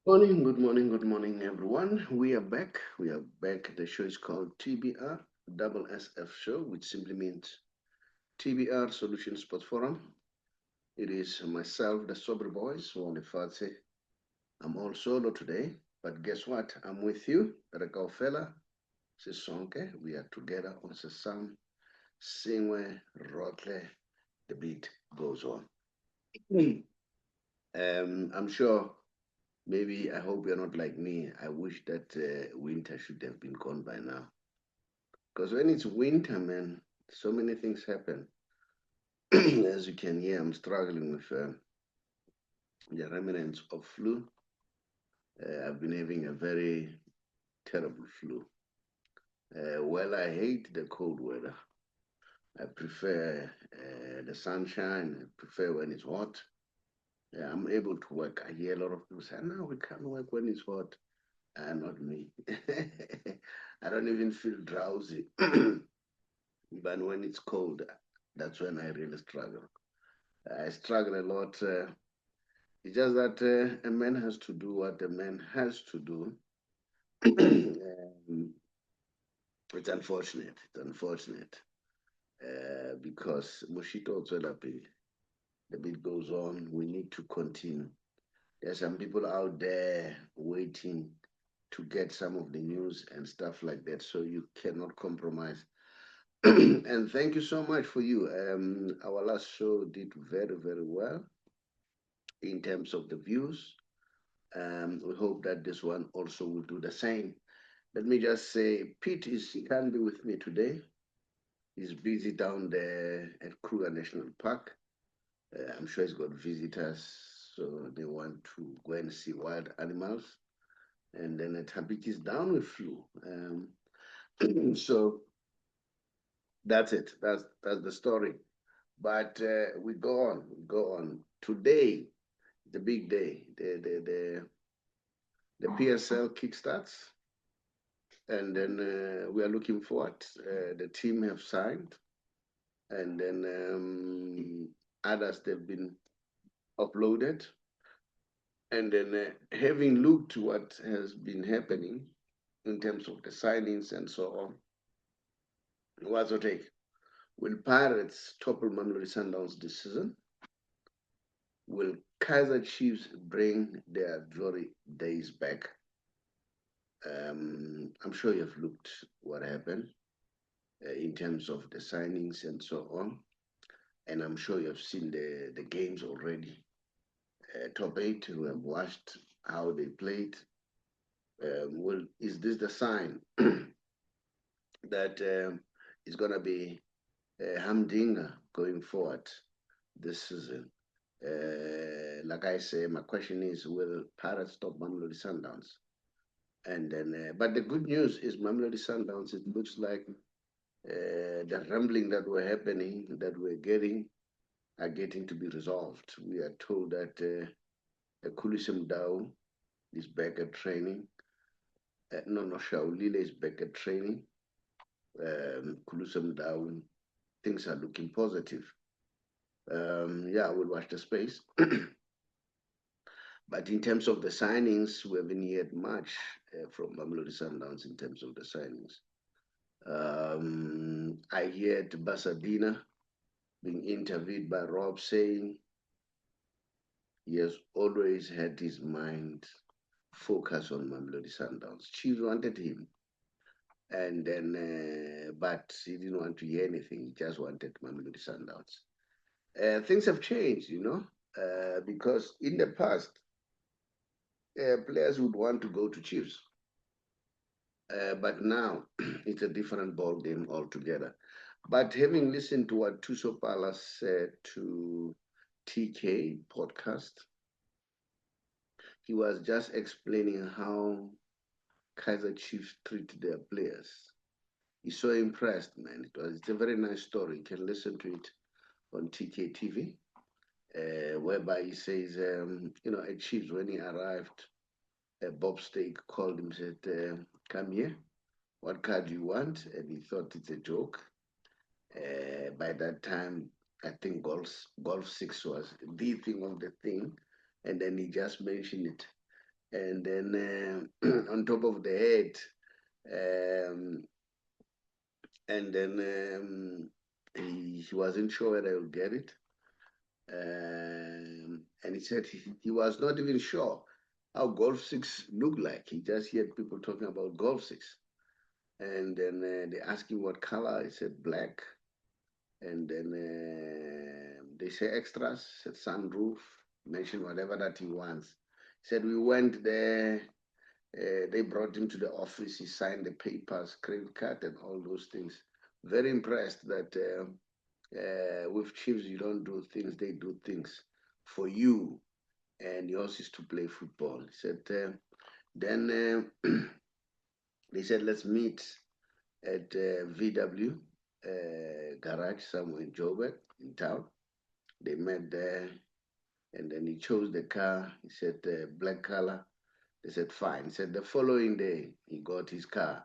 Good morning, everyone. We are back. We are back. The show is called TBR SSF Show, which simply means TBR Solution Sport Forum. It is myself, the Saubrey Boyz Walefatshe. I'm all solo today, but guess what? I'm with you, Rekao Fella, Sisonke. We are together on Sesam, Singwe, Rotle. The beat goes on. I'm sure. Maybe I hope you're not like me. I wish that winter should have been gone by now. Because when it's winter, man, so many things happen. As you can hear, I'm struggling with the remnants of flu. I've been having a very terrible flu. Well, I hate the cold weather. I prefer the sunshine. I prefer when it's hot. Yeah, I'm able to work. I hear a lot of people say, no, we can't work when it's hot. Not me. I don't even feel drowsy. But when it's cold, that's when I really struggle. I struggle a lot. It's just that a man has to do what a man has to do. It's unfortunate. It's unfortunate because Mushito Tswelapili, the beat goes on. We need to continue. There's some people out there waiting to get some of the news and stuff like that. So you cannot compromise. And thank you so much for you. Our last show did very, very well in terms of the views. We hope that this one also will do the same. Let me just say, he can't be with me today. He's busy down there at Kruger National Park. I'm sure he's got visitors, so they want to go and see wild animals. And then Tabit is down with flu. So that's it. That's the story. But we go on. We go on. Today, the big day. The PSL kickstarts, and then we are looking forward. The team have signed, and then others they've been uploaded, and then having looked what has been happening in terms of the signings and so on, what's your take? Will Pirates topple Mamelodi Sundowns this season? Will Kaiser Chiefs bring their glory days back? I'm sure you've looked what happened in terms of the signings and so on, and I'm sure you've seen the games already. Top eight who have watched how they played. Well, is this the sign that it's going to be humdinger going forward this season? Like I say, my question is, will Pirates stop Mamelodi Sundowns? And then, but the good news is Mamelodi Sundowns, it looks like the rambling that were happening, that we're getting, are getting to be resolved. We are told that Kulisem Dao is back at training. No, Shaulile is back at training. Kulisem Dao, things are looking positive. Yeah, we'll watch the space. But in terms of the signings, we haven't heard much from Mamelodi Sundowns in terms of the signings. I heard Basadina being interviewed by Rob saying he has always had his mind focused on Mamelodi Sundowns. Chiefs wanted him, and then but he didn't want to hear anything. He just wanted Mamelodi Sundowns. Things have changed, because in the past, players would want to go to Chiefs. But now it's a different ball game altogether. But having listened to what Tuso Pala said to TK podcast, he was just explaining how Kaiser Chiefs treat their players. He's so impressed, man. It's a very nice story. You can listen to it on TK TV, whereby he says, at Chiefs when he arrived, Bob Stake called him, said, "Come here. What card do you want?" And he thought it's a joke. By that time, I think golf six was the thing of the thing, and then he just mentioned it. And then on top of the head, um, and then he wasn't sure whether he would get it. And he said he was not even sure how Golf 6 looked like. He just heard people talking about Golf 6. And then they asked him what color. He said black. And then they say extras, said sunroof, mention whatever that he wants. He said we went there, they brought him to the office, he signed the papers, credit card and all those things. Very impressed that with Chiefs you don't do things, they do things for you. And yours is to play football. He said, then they said, let's meet at VW garage somewhere in Joburg, in town. They met there, and then he chose the car. He said, black color. They said, fine. He said, the following day, he got his car,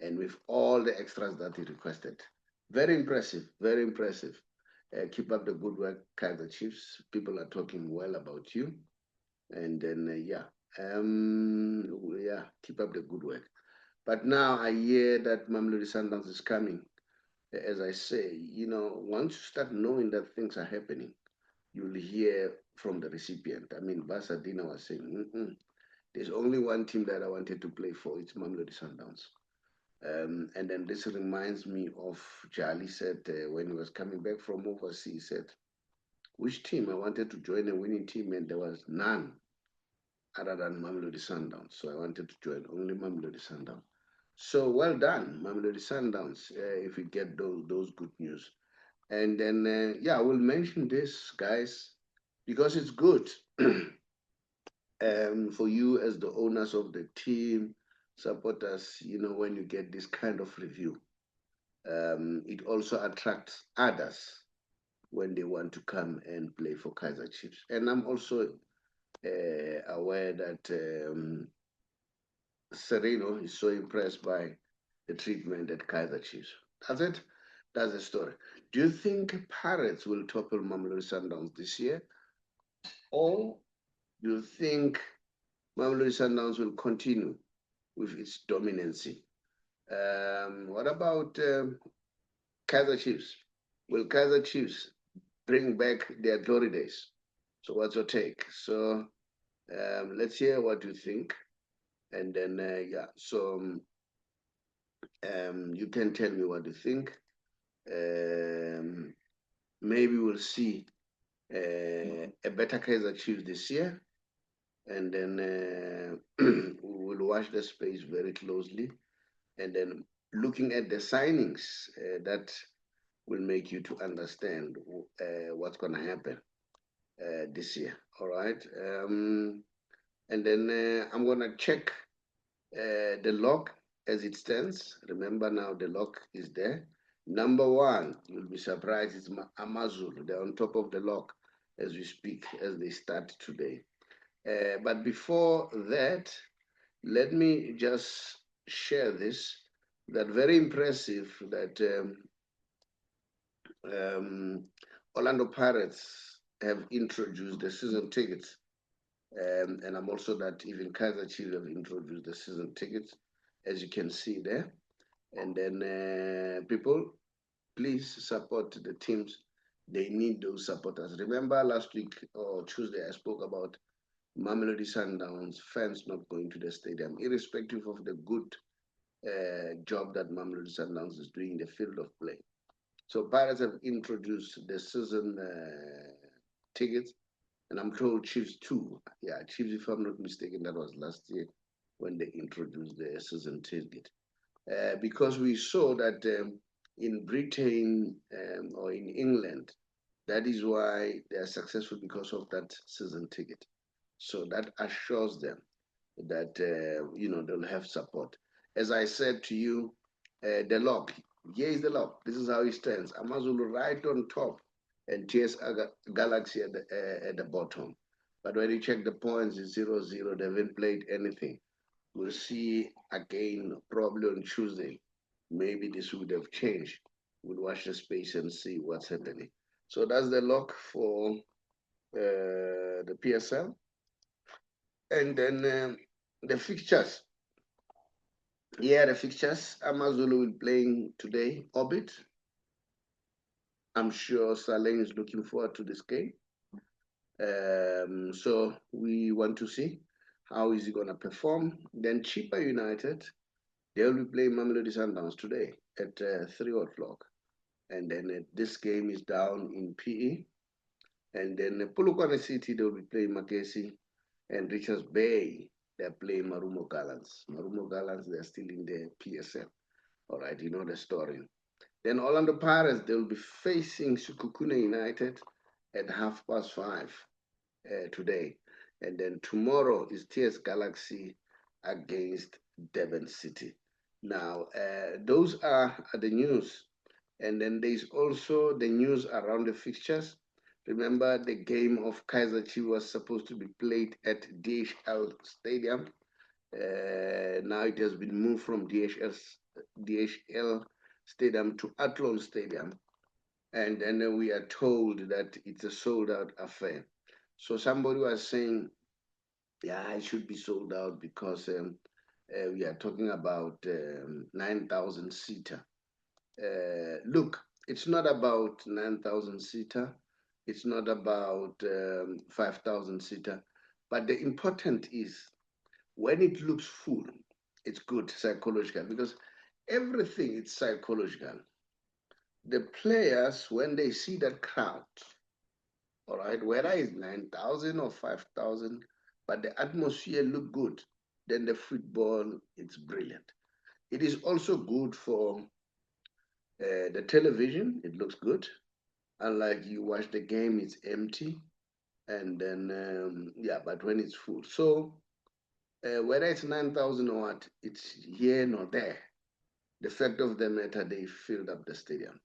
and with all the extras that he requested. Very impressive, very impressive. Keep up the good work, Kaiser Chiefs. People are talking well about you. And then, yeah, keep up the good work. But now I hear that Mamelodi Sundowns is coming. As I say, once you start knowing that things are happening, you'll hear from the recipient. I mean, Basadina was saying, there's only one team that I wanted to play for. It's Mamelodi Sundowns. And then this reminds me of Jali said when he was coming back from overseas, he said, which team? I wanted to join a winning team, and there was none other than Mamelodi Sundowns. So I wanted to join only Mamelodi Sundowns. So well done, Mamelodi Sundowns, if you get those good news. And then, yeah, we'll mention this, guys, because it's good for you as the owners of the team, supporters, when you get this kind of review. It also attracts others when they want to come and play for Kaiser Chiefs. And I'm also aware that Sereno is so impressed by the treatment at Kaiser Chiefs. That's it. That's the story. Do you think Pirates will topple Mamelodi Sundowns this year? Or do you think Mamelodi Sundowns will continue with its dominancy? What about Kaiser Chiefs? Will Kaiser Chiefs bring back their glory days? So what's your take? So let's hear what you think. And then, yeah, so you can tell me what you think. Maybe we'll see a better Kaiser Chiefs this year. And then we'll watch the space very closely. And then looking at the signings that will make you to understand what's going to happen this year. All right. And then I'm going to check the log as it stands. Remember now the log is there. Number one, you'll be surprised, it's Amazulu. They're on top of the log as we speak, as they start today. But before that, let me just share this, that very impressive that Orlando Pirates have introduced the season tickets. And I'm also that even Kaiser Chiefs have introduced the season tickets, as you can see there. And then people, please support the teams. They need those supporters. Remember last week or Tuesday, I spoke about Mamelodi Sundowns fans not going to the stadium, irrespective of the good job that Mamelodi Sundowns is doing in the field of play. So Pirates have introduced the season tickets, and I'm told Chiefs too. Yeah, Chiefs, if I'm not mistaken, that was last year when they introduced the season ticket. Because we saw that in Britain or in England, that is why they are successful, because of that season ticket. So that assures them that they'll have support. As I said to you, the lock. Here is the lock. This is how it stands. Amazulu right on top, and TS Galaxy at the bottom. But when you check the points, it's 0-0. They haven't played anything. We'll see again probably on Tuesday. Maybe this would have changed. We'll watch the space and see what's happening. So that's the lock for the PSL. And then the fixtures. Yeah, the fixtures. Amazulu will playing today. Orbit. I'm sure Saleng is looking forward to this game. So we want to see how is he going to perform. Then Chipa United, they'll be playing Mamelodi Sundowns today at 3 o'clock. And then this game is down in PE. And then Polokwane City, they'll be playing Makesi. And Richards Bay, they're playing Marumo Gallants. Marumo Gallants, they're still in the PSL. All right, you know the story. Then Orlando Pirates, they'll be facing Sukukune United at 5:30 today. And then tomorrow is TS Galaxy against Devon City. Now, those are the news. And then there's also the news around the fixtures. Remember, the game of Kaiser Chiefs was supposed to be played at DHL Stadium. Now it has been moved from DHL Stadium to Athlone Stadium. And then we are told that it's a sold out affair. So somebody was saying, yeah, it should be sold out because we are talking about 9,000 seater. Look, it's not about 9,000 seater. It's not about 5,000 seater. But the important is when it looks full, it's good psychological because everything is psychological. The players, when they see that crowd, all right, whether it's 9,000 or 5,000, but the atmosphere look good, then the football, it's brilliant. It is also good for the television, it looks good. Unlike you watch the game, it's empty. And then, yeah, but when it's full. So, whether it's 9,000 or what, it's here nor there. The fact of the matter, they filled up the stadium.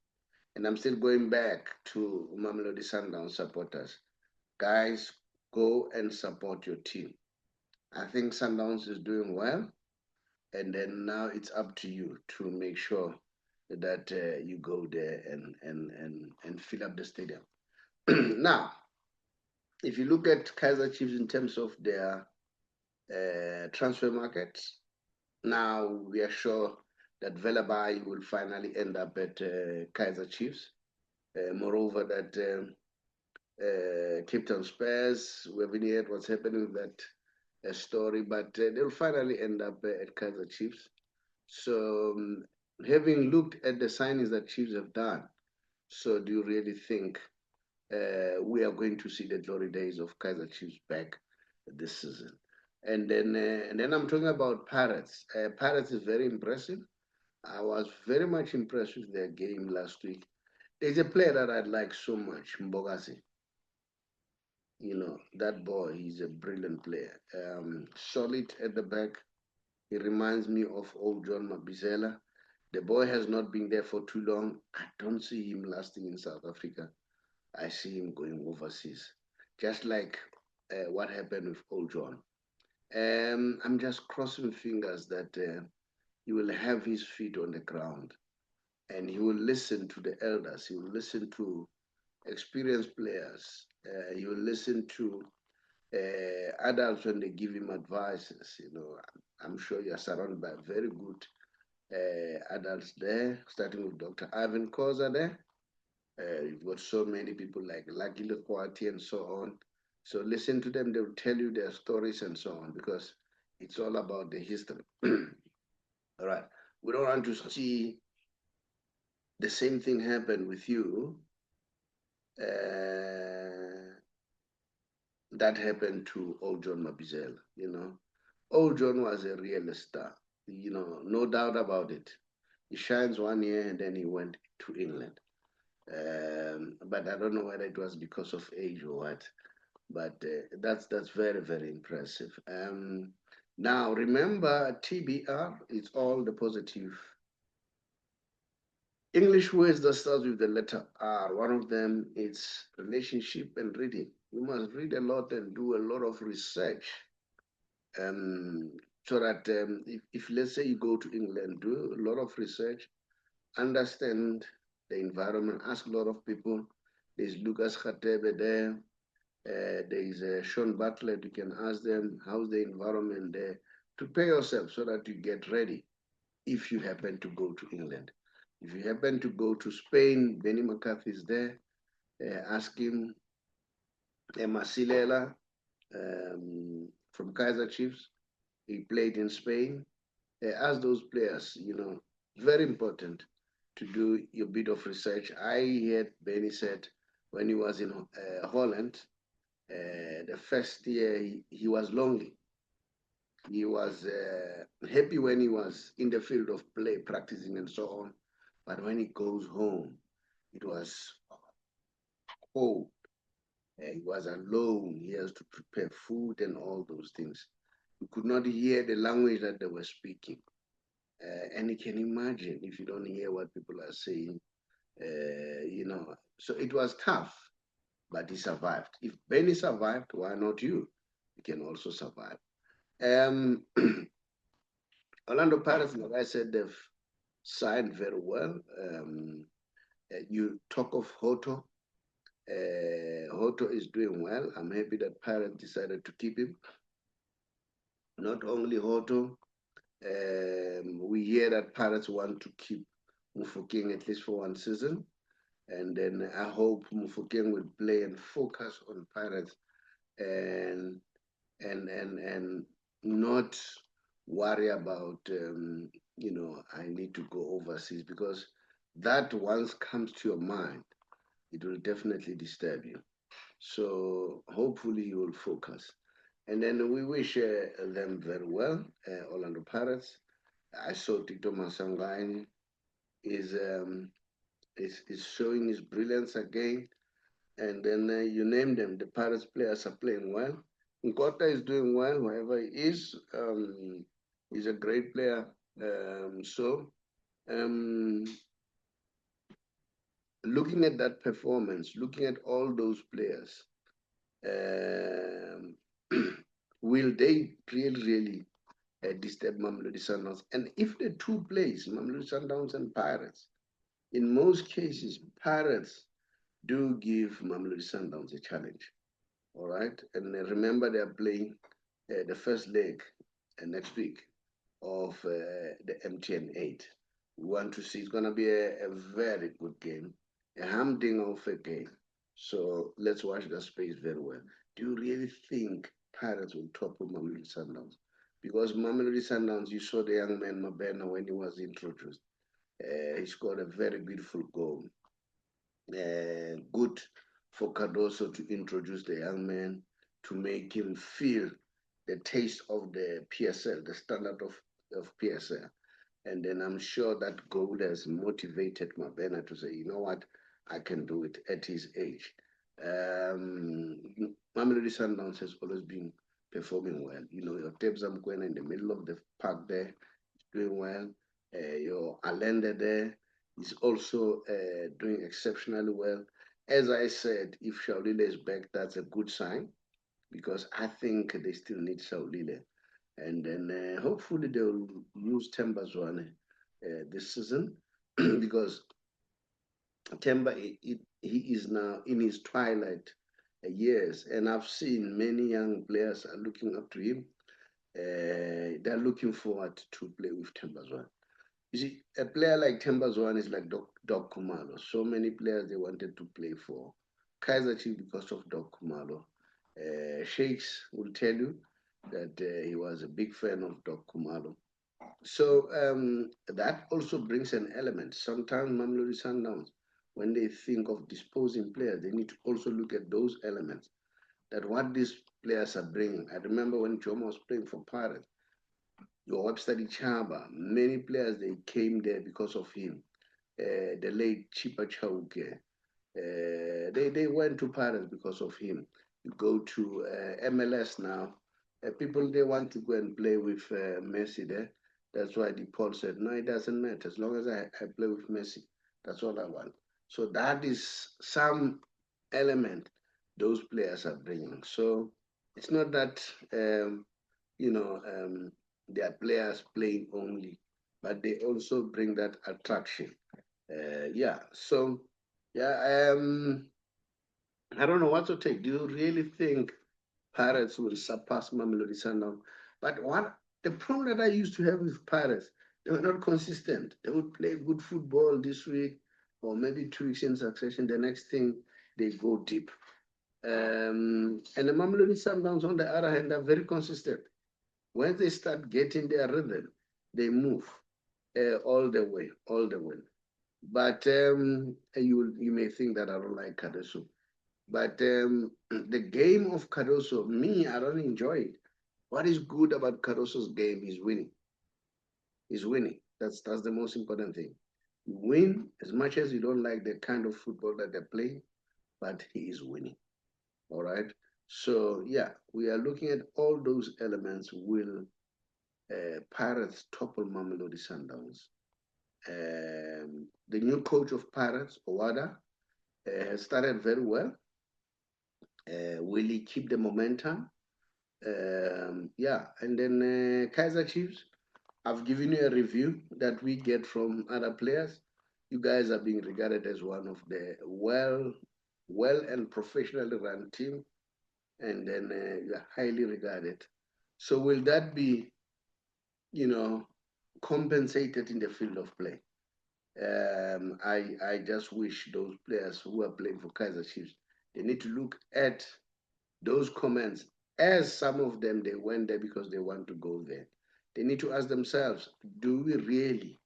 And I'm still going back to Mamelodi Sundowns supporters. Guys, go and support your team. I think Sundowns is doing well, and then now it's up to you to make sure that you go there and fill up the stadium. Now, if you look at Kaiser Chiefs in terms of their transfer markets, now we are sure that Velabai will finally end up at Kaiser Chiefs. Moreover, that Cape Town Spurs, we haven't heard what's happening with that story, but they'll finally end up at Kaiser Chiefs. So, having looked at the signings that Chiefs have done, so do you really think we are going to see the glory days of Kaiser Chiefs back this season? And then I'm talking about Pirates. Pirates is very impressive. I was very much impressed with their game last week. There's a player that I like so much, Mbogasi. You know, that boy, he's a brilliant player. Solid at the back. He reminds me of old John Mabizela. The boy has not been there for too long. I don't see him lasting in South Africa. I see him going overseas, just like what happened with old John. I'm just crossing fingers that he will have his feet on the ground and he will listen to the elders. He will listen to experienced players. He will listen to adults when they give him advices. You know, I'm sure you're surrounded by very good adults there, starting with Dr. Ivan Koza there. You've got so many people like Lucky Lekwati and so on. So listen to them, they'll tell you their stories and so on because it's all about the history. All right. We don't want to see the same thing happen with you that happened to old John Mabizela, you know. Old John was a real star, you know, no doubt about it. He shines one year and then he went to England. But I don't know whether it was because of age or what. But that's very, very impressive. Now, remember, TBR is all the positive English words that starts with the letter R. One of them is relationship and reading. You must read a lot and do a lot of research. So that if let's say you go to England, do a lot of research, understand the environment, ask a lot of people. There's Lucas Khatebe there. There is Sean Bartlett. You can ask them how's the environment there. Prepare yourself so that you get ready if you happen to go to England. If you happen to go to Spain, Benny McCarthy is there. Ask him, Masilela from Kaiser Chiefs. He played in Spain. Ask those players, very important to do a bit of research. I heard Benny said when he was in Holland, the first year he was lonely. He was happy when he was in the field of play, practicing and so on. But when he goes home, it was cold. He was alone. He has to prepare food and all those things. You could not hear the language that they were speaking. And you can imagine if you don't hear what people are saying, So it was tough, but he survived. If Benny survived, why not you? You can also survive. Um, Orlando Pirates, like I said, they've signed very well. You talk of Hoto. Hoto is doing well. I'm happy that Pirates decided to keep him. Not only Hoto, we hear that Pirates want to keep Mufokeng at least for one season. And then I hope Mufokeng will play and focus on Pirates and and not worry about I need to go overseas, because that once comes to your mind, it will definitely disturb you. So hopefully you will focus. And then we wish them very well, Orlando Pirates. I saw Tito Masangai is, is showing his brilliance again. And then you name them, the Pirates players are playing well. Nkota is doing well, wherever he is. He's a great player. Um, looking at that performance, looking at all those players, um, will they really disturb Mamelodi Sundowns? And if the two plays, Mamelodi Sundowns and Pirates, in most cases, Pirates do give Mamelodi Sundowns a challenge. All right. And remember, they are playing the first leg next week of the MTN 8. We want to see, it's going to be a very good game, a humdinger of a game. So let's watch that space very well. Do you really think Pirates will topple Mamelodi Sundowns? Because Mamelodi Sundowns, you saw the young man Mabena when he was introduced. He scored a very beautiful goal. Good for Cardoso to introduce the young man, to make him feel the taste of the PSL, the standard of PSL. And then I'm sure that goal has motivated Mabena to say, you know what, I can do it at his age. Mamelodi Sundowns has always been performing well. Your Tebza Mkwena in the middle of the park there is doing well. Your Allende there is also doing exceptionally well. As I said, if Shaulile is back, that's a good sign, because I think they still need Shaulile. And then hopefully they'll use Tembazwane this season, because Temba, he is now in his twilight years, and I've seen many young players are looking up to him. They're looking forward to play with Tembazwane. You see, a player like Tembazwane is like Doc Kumalo. So many players they wanted to play for Kaiser Chiefs because of Doc Kumalo. Sheikhs will tell you that he was a big fan of Doc Kumalo. So that also brings an element. Sometimes Mamelodi Sundowns, when they think of disposing players, they need to also look at those elements, that what these players are bringing. I remember when Jomo was playing for Pirates, your Webster Chaba, many players, they came there because of him. The late Chipa Chauke, they went to Paris because of him. You go to MLS now, people, they want to go and play with Messi there. That's why DePaul said, no, it doesn't matter. As long as I play with Messi, that's all I want. So that is some element those players are bringing. So it's not that, you know, they are players playing only, but they also bring that attraction. Yeah, so yeah, I don't know what to take. Do you really think Pirates will surpass Mamelodi Sundowns? But what the problem that I used to have with Pirates, they were not consistent. They would play good football this week, or maybe 2 weeks in succession. The next thing, they go deep. And the Mamelodi Sundowns, on the other hand, are very consistent. When they start getting their rhythm, they move all the way, all the way. But you may think that I don't like Cardoso. But the game of Cardoso, me, I don't enjoy it. What is good about Cardoso's game is winning. He's winning. That's the most important thing. You win as much as you don't like the kind of football that they play, but he is winning. All right. So yeah, we are looking at all those elements. Will Pirates topple Mamelodi Sundowns? The new coach of Pirates, Owada, has started very well. Will he keep the momentum? Yeah, and then Kaiser Chiefs, I've given you a review that we get from other players. You guys are being regarded as one of the well and professionally run team, and then you're highly regarded. So will that be, you know, compensated in the field of play? I just wish those players who are playing for Kaiser Chiefs, they need to look at those comments, as some of them they went there because they want to go there. They need to ask themselves, do we really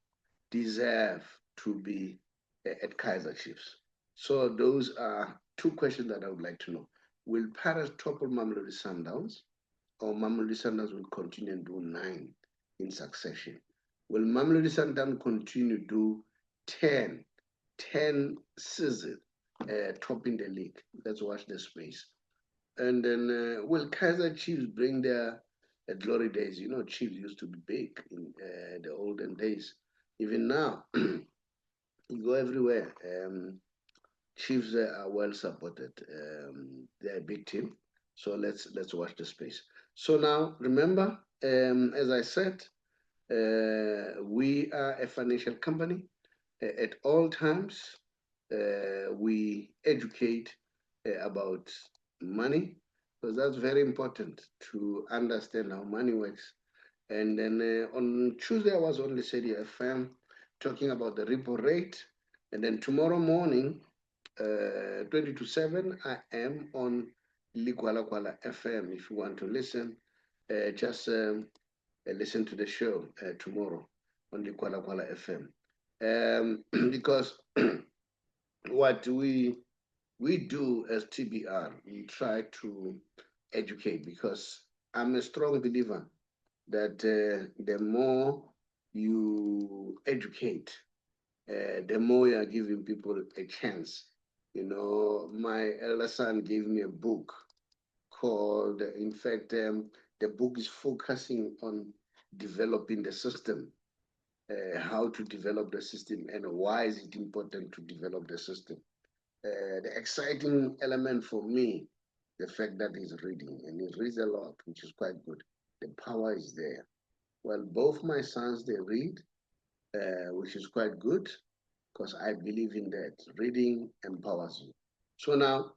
deserve to be at Kaiser Chiefs? So those are two questions that I would like to know. Will Paris topple Mamelodi Sundowns, or Mamelodi Sundowns will continue and do 9 in succession? Will Mamelodi Sundowns continue to do 10, 10 season topping the league? Let's watch the space. And then, will Kaiser Chiefs bring their glory days? You know, Chiefs used to be big in the olden days. Even now, you go everywhere. Chiefs are well supported. They're a big team. So let's watch the space. So now, remember, as I said, we are a financial company. At all times, we educate about money, because that's very important to understand how money works. And then on Tuesday, I was on Lesedi FM talking about the repo rate. And then tomorrow morning, 20 to 7, I am on Likwala Kwala FM. If you want to listen, just listen to the show tomorrow on Likwala Kwala FM. Because what we do as TBR, we try to educate, because I'm a strong believer that the more you educate, the more you are giving people a chance. You know, my elder son gave me a book called, in fact, the book is focusing on developing the system, how to develop the system, and why is it important to develop the system. The exciting element for me, the fact that he's reading, and he reads a lot, which is quite good. The power is there. Well, both my sons, they read, which is quite good, because I believe in that. Reading empowers you. So now,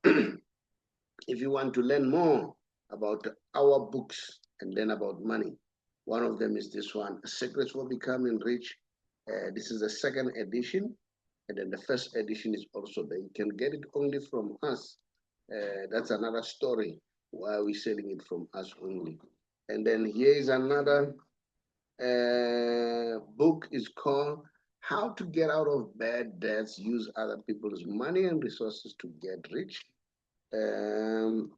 if you want to learn more about our books and then about money, one of them is this one, Secrets for Becoming Rich. This is the second edition, and then the first edition is also there. You can get it only from us. That's another story why we're selling it from us only. And then here is another book is called How to Get Out of Bad Debts, Use Other People's Money and Resources to Get Rich. Um,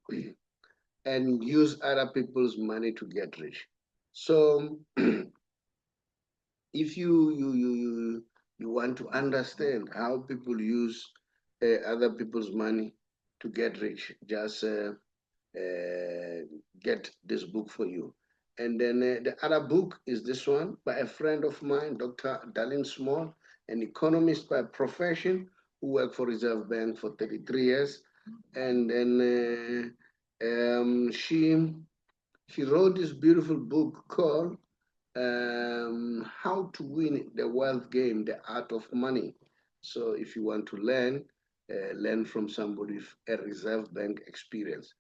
and use other people's money to get rich. So if you want to understand how people use other people's money to get rich, just get this book for you. And then the other book is this one by a friend of mine, Dr. Darlene Small, an economist by profession who worked for Reserve Bank for 33 years. And then she wrote this beautiful book called How to Win the Wealth Game, The Art of Money. So if you want to learn, learn from somebody with a Reserve Bank experience.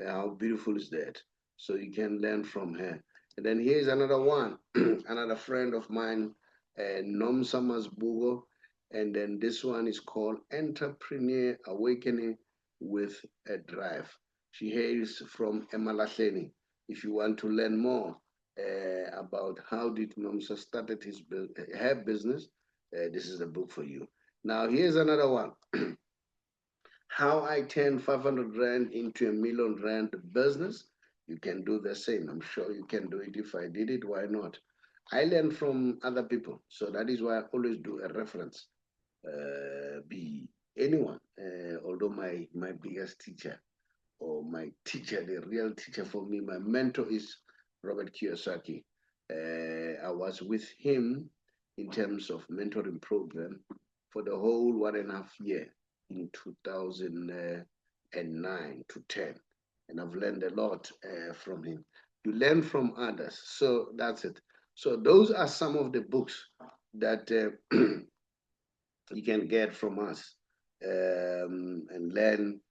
How beautiful is that? So you can learn from her. And then here's another one, another friend of mine, Nom Summers Bugo. And then this one is called Entrepreneur Awakening with a Drive. She hails from Emalahleni. If you want to learn more about how did Nomsa started her business, this is the book for you. Now here's another one. How I turned 500 Rand into R1 million business. You can do the same. I'm sure you can do it. If I did it, why not? I learn from other people. So that is why I always do a reference. Be anyone, although my biggest teacher or my teacher, the real teacher for me, my mentor is Robert Kiyosaki. I was with him in terms of mentoring program for the whole 1.5 year in 2009 to 10. And I've learned a lot from him. You learn from others. So that's it. So those are some of the books that you can get from us and learn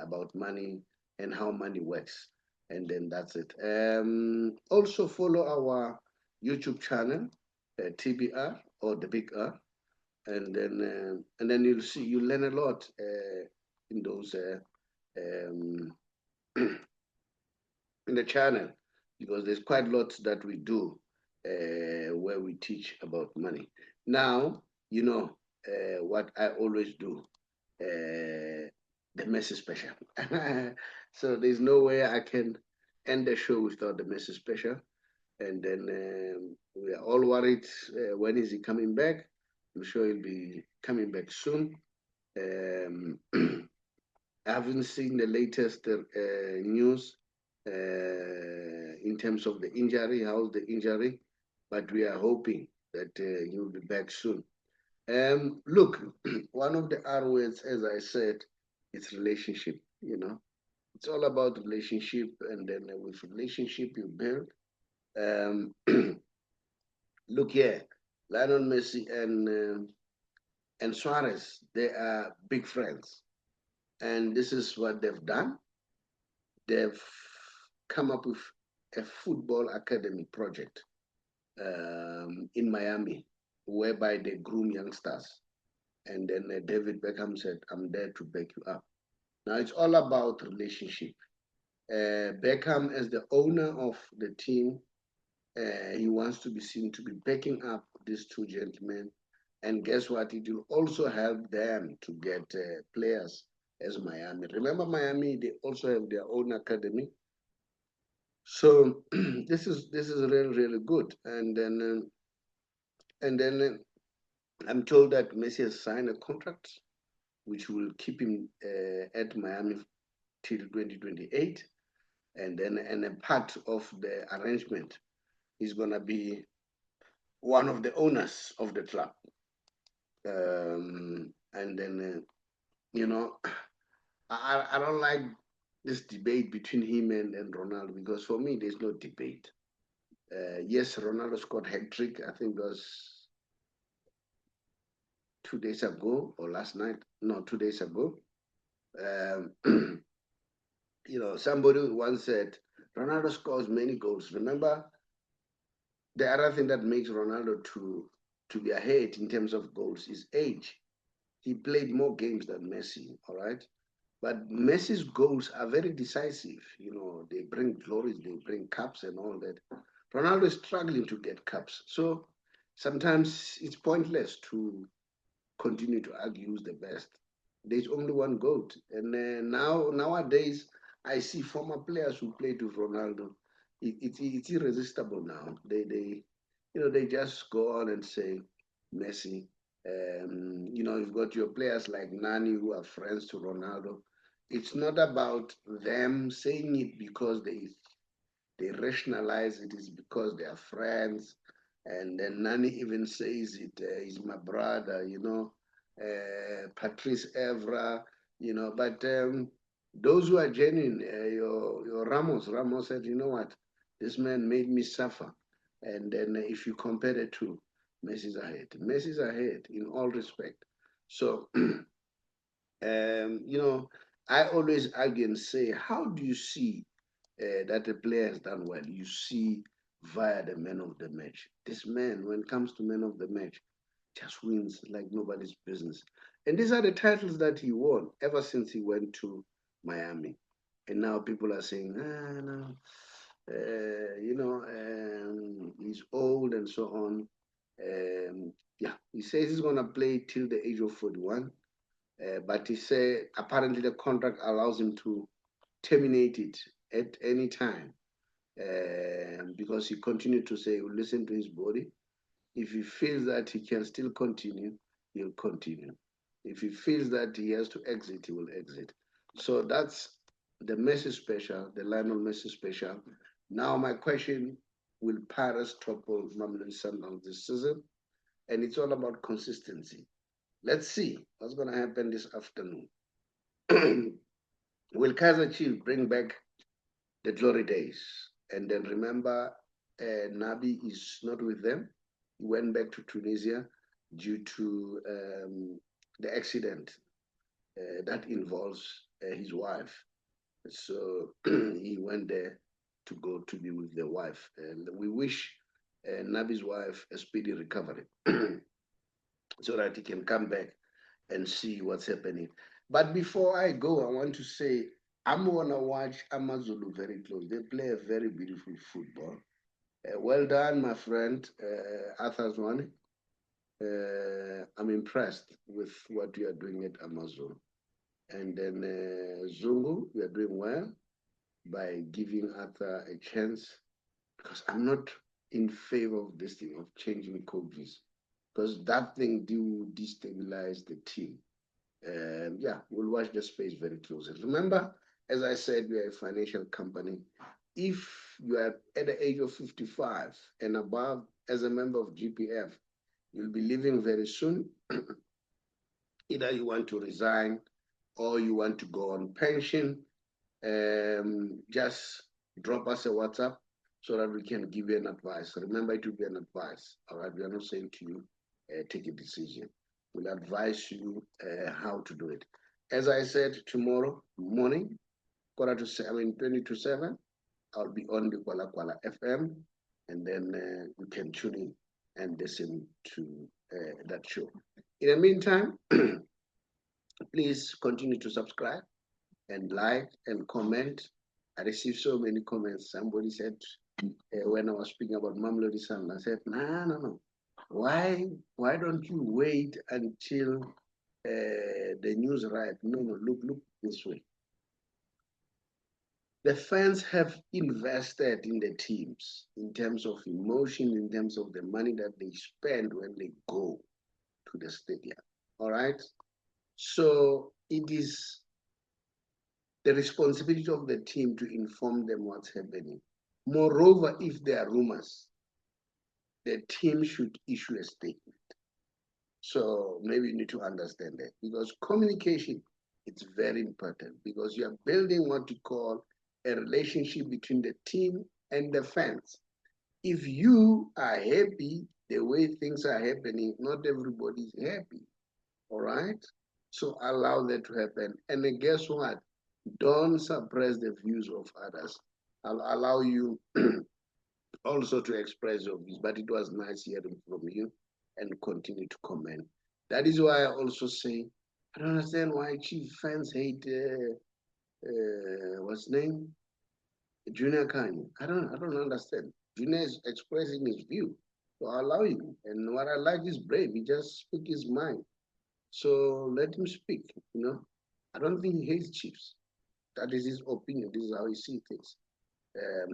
about money and how money works. And then that's it. Also follow our YouTube channel, TBR or the Big R, and then you'll see you learn a lot in those um, in the channel, because there's quite a lot that we do where we teach about money. Now, you know what I always do, the message special. So there's no way I can end the show without the message special. And then we are all worried, when is he coming back? I'm sure he'll be coming back soon. Um, I haven't seen the latest news in terms of the injury, how's the injury, but we are hoping that he will be back soon. Look, one of the R words, as I said, it's relationship, It's all about relationship, and then with relationship you build. Um, look here, Lionel Messi and Suarez, they are big friends. And this is what they've done. They've come up with a football academy project in Miami, whereby they groom youngsters. And then David Beckham said, I'm there to back you up. Now it's all about relationship. Beckham, as the owner of the team, he wants to be seen to be backing up these two gentlemen. And guess what? It will also help them to get players as Miami. Remember, Miami, they also have their own academy. So this is really good. And then I'm told that Messi has signed a contract which will keep him at Miami till 2028. And a part of the arrangement is going to be one of the owners of the club. And then, I don't like this debate between him and Ronaldo, because for me, there's no debate. Yes, Ronaldo scored hat-trick, I think it was 2 days ago or last night. No, 2 days ago. Somebody once said, Ronaldo scores many goals. Remember, the other thing that makes Ronaldo to be ahead in terms of goals is age. He played more games than Messi, all right? But Messi's goals are very decisive. They bring glories, they bring cups and all that. Ronaldo is struggling to get cups. So sometimes it's pointless to continue to argue who's the best. There's only one GOAT. And nowadays, I see former players who played with Ronaldo. It's irresistible now. They just go on and say Messi. You've got your players like Nani who are friends to Ronaldo. It's not about them saying it because they rationalize it is because they are friends. And then Nani even says it, he's my brother, Patrice Evra, but those who are genuine, your Ramos said, you know what, this man made me suffer. And then if you compare the two, Messi's ahead. Messi's ahead in all respect. So You know, I always argue and say, how do you see that a player has done well? You see via the man of the match. This man, when it comes to man of the match, just wins like nobody's business. And these are the titles that he won ever since he went to Miami. And now people are saying, no, he's old and so on. Yeah, he says he's going to play till the age of 41. But he said apparently the contract allows him to terminate it at any time because he continued to say, he'll listen to his body. If he feels that he can still continue, he'll continue. If he feels that he has to exit, he will exit. So that's the Messi special, the Lionel Messi special. Now my question, will Paris topple Mamelodi Sundowns this season? And it's all about consistency. Let's see what's going to happen this afternoon. Will Kaiser Chiefs bring back the glory days? And then remember, Nabi is not with them. He went back to Tunisia due to the accident that involves his wife. So he went there to go to be with the wife. And we wish Nabi's wife a speedy recovery so that he can come back and see what's happening. But before I go, I want to say I'm gonna watch Amazulu very close. They play a very beautiful football. Well done, my friend, Arthur Zwane. I'm impressed with what you are doing at Amazon. And then Zungu, you are doing well by giving Arthur a chance because I'm not in favor of this thing of changing coaches because that thing do destabilize the team. Yeah, we'll watch the space very closely. Remember, as I said, we are a financial company. If you are at the age of 55 and above as a member of GPF, you'll be leaving very soon. Either you want to resign or you want to go on pension. Just drop us a WhatsApp so that we can give you an advice. Remember, it will be an advice. All right, we are not saying to you, take a decision. We'll advise you how to do it. As I said, tomorrow morning, 20 to 7, I'll be on the Kuala Kuala FM, and then you can tune in and listen to that show. In the meantime, please continue to subscribe and like and comment. I received so many comments. Somebody said when I was speaking about Mamelodi Sundowns, I said, no. Why don't you wait until the news arrives? No, look this way. The fans have invested in the teams in terms of emotion, in terms of the money that they spend when they go to the stadium. All right? So it is the responsibility of the team to inform them what's happening. Moreover, if there are rumors, the team should issue a statement. So maybe you need to understand that because communication is very important because you are building what you call a relationship between the team and the fans. If you are happy the way things are happening, not everybody is happy. All right? So allow that to happen. And then guess what? Don't suppress the views of others. I'll allow you also to express your views, but it was nice hearing from you and continue to comment. That is why I also say, I don't understand why Chief fans hate, what's his name? Junior Kanye. I don't understand. Junior is expressing his view. So I allow him. And what I like is brave. He just speak his mind. So let him speak, I don't think he hates Chiefs. That is his opinion. This is how he sees things.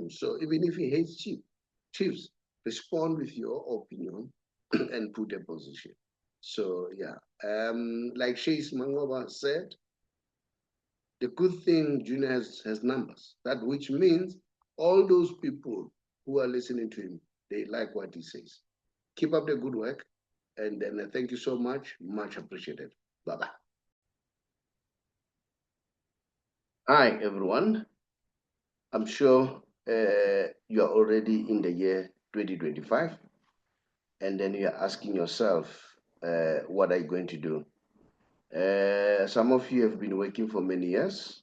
So even if he hates Chiefs, respond with your opinion and put a position. So yeah, like Chase Mangoba said, the good thing Junior has numbers. That which means all those people who are listening to him, they like what he says. Keep up the good work, and then thank you so much. Much appreciated. Bye bye. Hi everyone. I'm sure you are already in the year 2025, and then you are asking yourself, what are you going to do Some of you have been working for many years,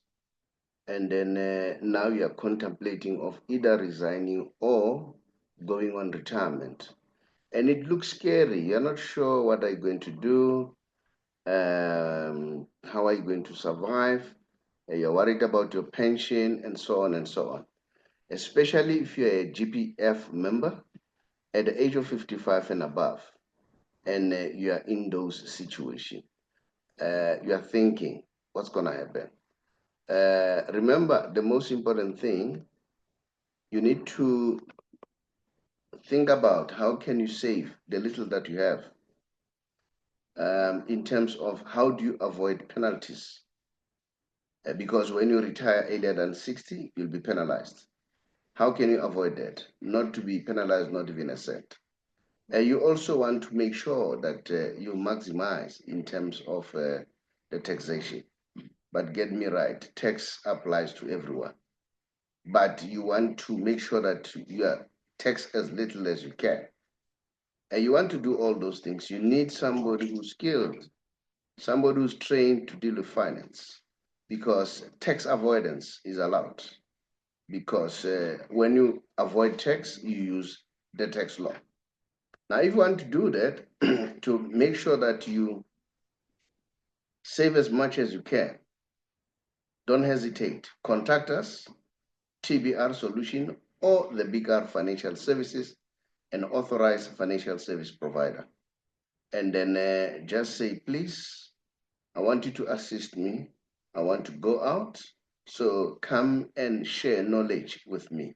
and then now you are contemplating of either resigning or going on retirement. And it looks scary. You're not sure what are you going to do, how are you going to survive. You're worried about your pension and so on and so on. Especially if you're a GPF member at the age of 55 and above, and you are in those situations. You are thinking, what's going to happen? Remember, the most important thing, you need to think about how can you save the little that you have, in terms of how do you avoid penalties. Because when you retire earlier than 60, you'll be penalized. How can you avoid that? Not to be penalized, not even a cent. You also want to make sure that you maximize in terms of the taxation. But get me right, tax applies to everyone. But you want to make sure that you are tax as little as you can. And you want to do all those things. You need somebody who's skilled, somebody who's trained to deal with finance, because tax avoidance is allowed. Because when you avoid tax, you use the tax law. Now, if you want to do that, to make sure that you save as much as you can, don't hesitate. Contact us, TBR Solution, or the bigger financial services, an authorized financial service provider. And then just say, please, I want you to assist me. I want to go out. So come and share knowledge with me.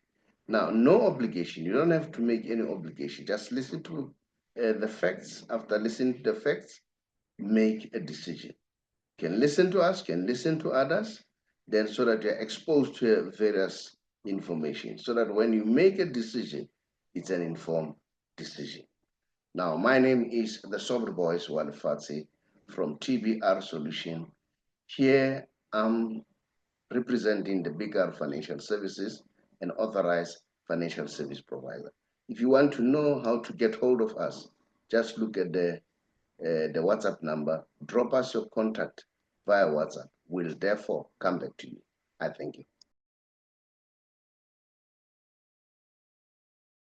Now, no obligation. You don't have to make any obligation. Just listen to the facts. After listening to the facts, make a decision. Can listen to us, can listen to others, then so that you're exposed to various information, so that when you make a decision, it's an informed decision. Now, my name is the Saubrey Boyz Walefatshe from TBR Solution. Here, I'm representing the bigger financial services and authorized financial service provider. If you want to know how to get hold of us, just look at the WhatsApp number, drop us your contact via WhatsApp. We'll therefore come back to you. I thank you.